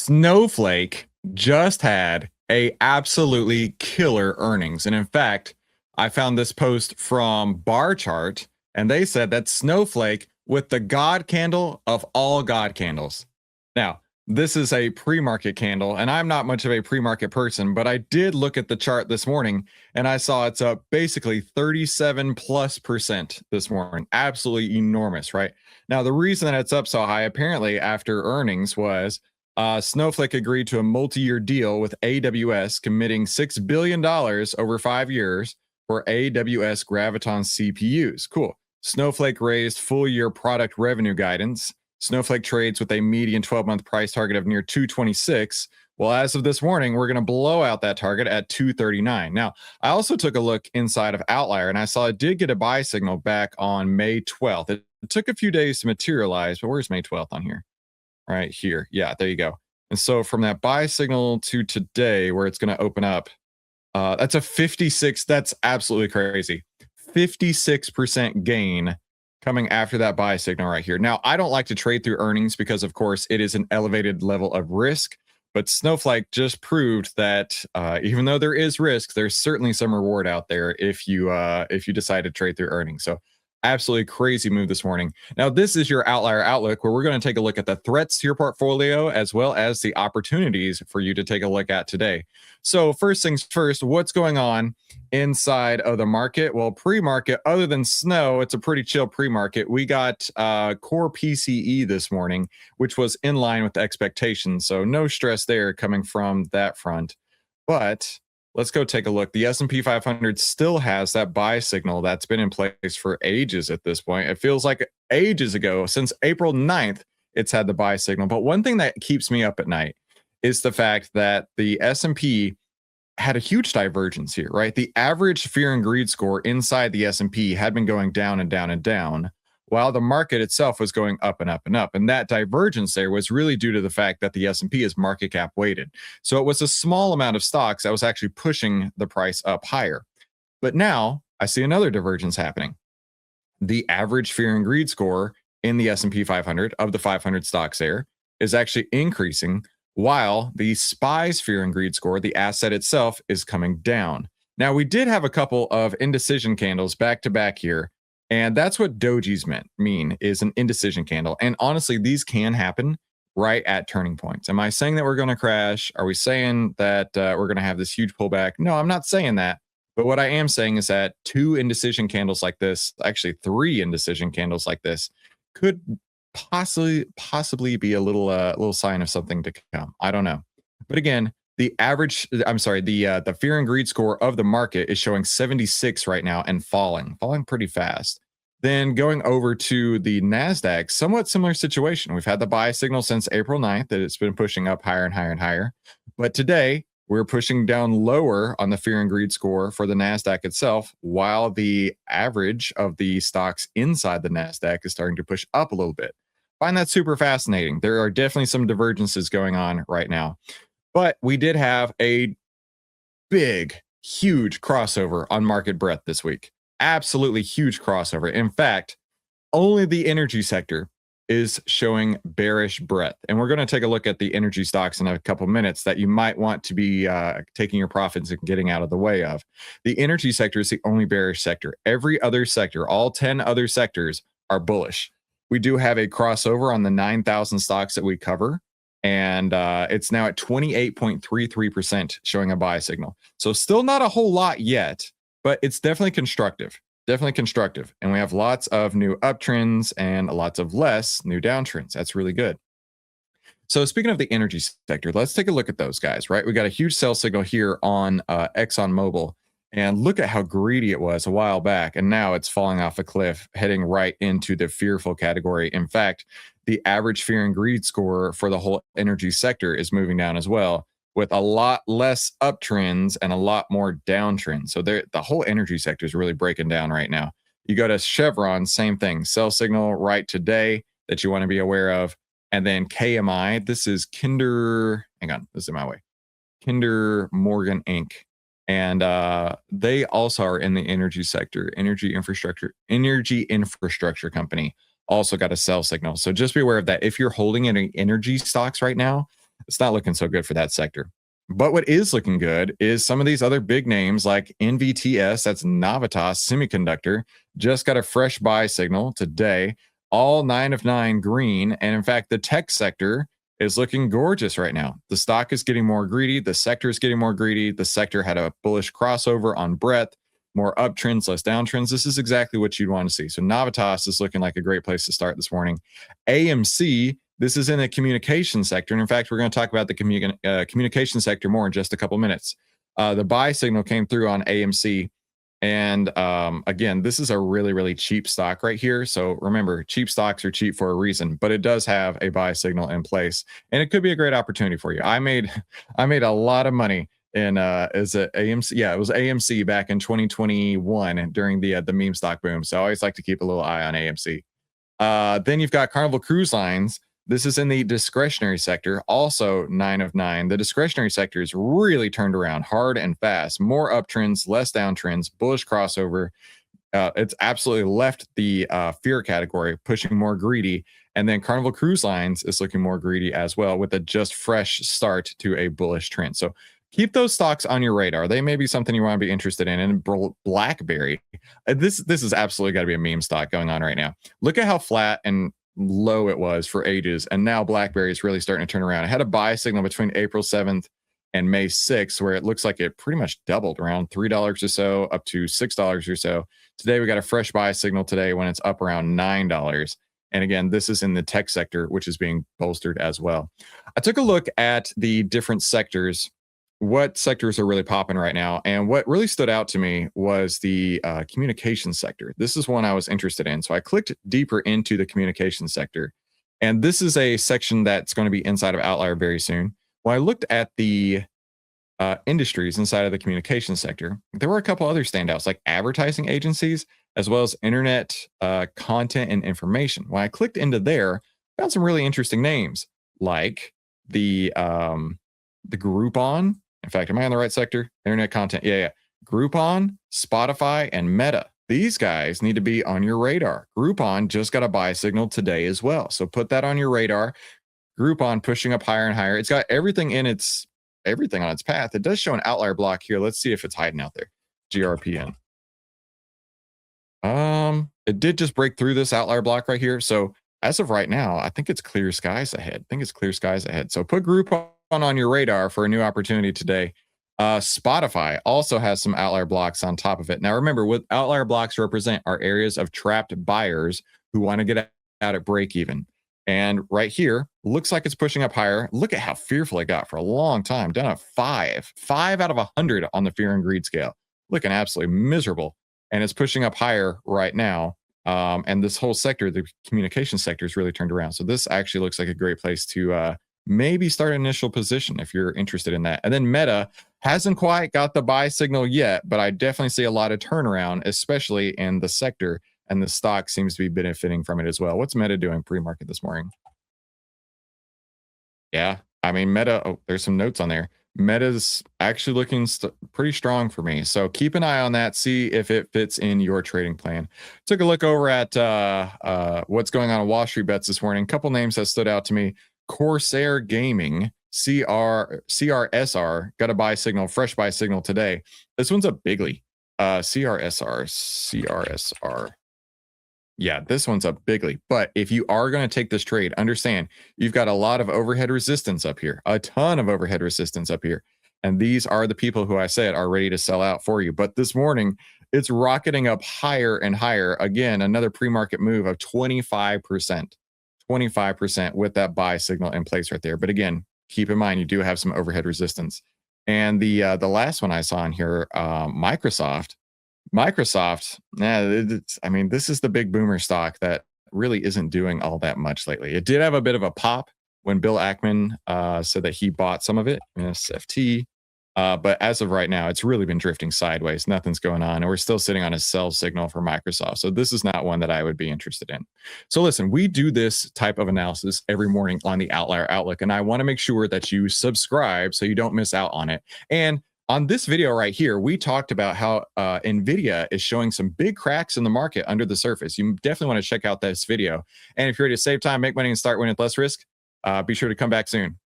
Snowflake just had a absolutely killer earnings. And in fact, I found this post from Bar Chart, and they said that Snowflake with the God candle of all God candles. Now, this is a pre-market candle, and I'm not much of a pre-market person, but I did look at the chart this morning, and I saw it's up basically 37+% this morning. Absolutely enormous, right? Now, the reason that it's up so high, apparently after earnings, was Snowflake agreed to a multi-year deal with AWS, committing $6 billion over 5 years for AWS Graviton CPUs. Cool. Snowflake raised full-year product revenue guidance. Snowflake trades with a median 12-month price target of near 226. Well, as of this morning, we're going to blow out that target at 239. Now, I also took a look inside of OVTLYR, and I saw it did get a buy signal back on May 12th. It took a few days to materialize, but where's May 12th on here? Right here. Yeah, there you go. And so from that buy signal to today, where it's going to open up, that's a 56. That's absolutely crazy. 56% gain coming after that buy signal right here. Now, I don't like to trade through earnings because, of course, it is an elevated level of risk. But Snowflake just proved that even though there is risk, there's certainly some reward out there if you decide to trade through earnings. So absolutely crazy move this morning. Now, this is your OVTLYR Outlook, where we're going to take a look at the threats to your portfolio as well as the opportunities for you to take a look at today. So first things first, what's going on inside of the market? Well, pre-market, other than snow, it's a pretty chill pre-market. We got core PCE this morning, which was in line with expectations. So no stress there coming from that front. But let's go take a look. The S&P 500 still has that buy signal that's been in place for ages at this point. It feels like ages ago, since April 9th, it's had the buy signal. But one thing that keeps me up at night is the fact that the S&P had a huge divergence here, right? The average fear and greed score inside the S&P had been going down and down and down, while the market itself was going up and up and up. And that divergence there was really due to the fact that the S&P is market cap weighted. So it was a small amount of stocks that was actually pushing the price up higher. But now I see another divergence happening. The average fear and greed score in the S&P 500 of the 500 stocks there is actually increasing, while the SPY's fear and greed score, the asset itself, is coming down. Now, we did have a couple of indecision candles back to back here, and that's what dojis mean is an indecision candle. And honestly, these can happen right at turning points. Am I saying that we're going to crash? Are we saying that we're going to have this huge pullback? No, I'm not saying that. But what I am saying is that 2 indecision candles like this, actually 3 indecision candles like this, could possibly be a little sign of something to come. I don't know. But again, the fear and greed score of the market is showing 76 right now and falling pretty fast. Then going over to the Nasdaq, somewhat similar situation. We've had the buy signal since April 9th that it's been pushing up higher and higher and higher. But today we're pushing down lower on the fear and greed score for the Nasdaq itself, while the average of the stocks inside the Nasdaq is starting to push up a little bit. Find that super fascinating. There are definitely some divergences going on right now. But we did have a big, huge crossover on market breadth this week. Absolutely huge crossover. In fact, only the energy sector is showing bearish breadth. And we're going to take a look at the energy stocks in a couple minutes that you might want to be taking your profits and getting out of the way of. The energy sector is the only bearish sector. Every other sector, all 10 other sectors, are bullish. We do have a crossover on the 9,000 stocks that we cover, and it's now at 28.33% showing a buy signal. So still not a whole lot yet, but it's definitely constructive. Definitely constructive. And we have lots of new uptrends and lots of less new downtrends. That's really good. So speaking of the energy sector, let's take a look at those guys, right? We got a huge sell signal here on ExxonMobil. And look at how greedy it was a while back. And now it's falling off a cliff, heading right into the fearful category. In fact, the average fear and greed score for the whole energy sector is moving down as well, with a lot less uptrends and a lot more downtrends. So the whole energy sector is really breaking down right now. You go to Chevron, same thing. Sell signal right today that you want to be aware of. And then KMI, this is Kinder, hang on, this is my way. Kinder Morgan Inc. And they also are in the energy sector. Energy infrastructure company also got a sell signal. So just be aware of that. If you're holding any energy stocks right now, it's not looking so good for that sector. But what is looking good is some of these other big names like NVTS, that's Navitas Semiconductor, just got a fresh buy signal today, all 9 of 9 green. And in fact, the tech sector is looking gorgeous right now. The stock is getting more greedy. The sector is getting more greedy. The sector had a bullish crossover on breadth, more uptrends, less downtrends. This is exactly what you'd want to see. So Navitas is looking like a great place to start this morning. AMC, this is in the communication sector. And in fact, we're going to talk about the communication sector more in just a couple minutes. The buy signal came through on AMC. And again, this is a really, really cheap stock right here. So remember, cheap stocks are cheap for a reason, but it does have a buy signal in place. And it could be a great opportunity for you. I made a lot of money in is it AMC? Yeah, it was AMC back in 2021 during the meme stock boom. So I always like to keep a little eye on AMC. Then you've got Carnival Cruise Lines. This is in the discretionary sector, also 9 of 9. The discretionary sector is really turned around hard and fast. More uptrends, less downtrends, bullish crossover. It's absolutely left the fear category, pushing more greedy. And then Carnival Cruise Lines is looking more greedy as well, with a just fresh start to a bullish trend. So keep those stocks on your radar. They may be something you want to be interested in. And BlackBerry, this is absolutely got to be a meme stock going on right now. Look at how flat and low it was for ages, and now BlackBerry is really starting to turn around. It had a buy signal between April 7th and May 6th, where it looks like it pretty much doubled, around $3 or so up to $6 or so. Today we got a fresh buy signal today when it's up around $9. And again, this is in the tech sector, which is being bolstered as well. I took a look at the different sectors, what sectors are really popping right now. And what really stood out to me was the communication sector. This is one I was interested in. So I clicked deeper into the communication sector. And this is a section that's going to be inside of OVTLYR very soon. When I looked at the industries inside of the communication sector, there were a couple other standouts like advertising agencies, as well as internet content and information. When I clicked into there, I found some really interesting names like the Groupon. In fact, am I on the right sector? Internet content. Yeah. Groupon, Spotify, and Meta. These guys need to be on your radar. Groupon just got a buy signal today as well. So put that on your radar. Groupon pushing up higher and higher. It's got everything on its path. It does show an outlier block here. Let's see if it's hiding out there. GRPN. It did just break through this outlier block right here. So as of right now, I think it's clear skies ahead. So put Groupon on your radar for a new opportunity today. Spotify also has some outlier blocks on top of it. Now, remember, what outlier blocks represent are areas of trapped buyers who want to get out at break even. And right here, looks like it's pushing up higher. Look at how fearful it got for a long time. Down at 5 out of 100 on the fear and greed scale. Looking absolutely miserable. And it's pushing up higher right now. And this whole sector, the communication sector, is really turned around. So this actually looks like a great place to maybe start an initial position if you're interested in that. And then Meta hasn't quite got the buy signal yet, but I definitely see a lot of turnaround, especially in the sector, and the stock seems to be benefiting from it as well. What's Meta doing pre-market this morning? Yeah, I mean, Meta, oh, there's some notes on there. Meta's actually looking pretty strong for me. So keep an eye on that. See if it fits in your trading plan. Took a look over at what's going on in Wall Street bets this morning. A couple names that stood out to me. Corsair Gaming, CRSR, got a buy signal, fresh buy signal today. This one's a bigly. CRSR. Yeah, this one's a bigly. But if you are going to take this trade, understand you've got a lot of overhead resistance up here, a ton of overhead resistance up here. And these are the people who I said are ready to sell out for you. But this morning, it's rocketing up higher and higher. Again, another pre-market move of 25%. 25% with that buy signal in place right there. But again, keep in mind, you do have some overhead resistance. And the last one I saw in here, Microsoft, I mean, this is the big boomer stock that really isn't doing all that much lately. It did have a bit of a pop when Bill Ackman said that he bought some of it, SFT. But as of right now, it's really been drifting sideways. Nothing's going on. And we're still sitting on a sell signal for Microsoft. So this is not one that I would be interested in. So listen, we do this type of analysis every morning on the OVTLYR Outlook. And I want to make sure that you subscribe so you don't miss out on it. And on this video right here, we talked about how NVIDIA is showing some big cracks in the market under the surface. You definitely want to check out this video. And if you're ready to save time, make money, and start winning with less risk, be sure to come back soon.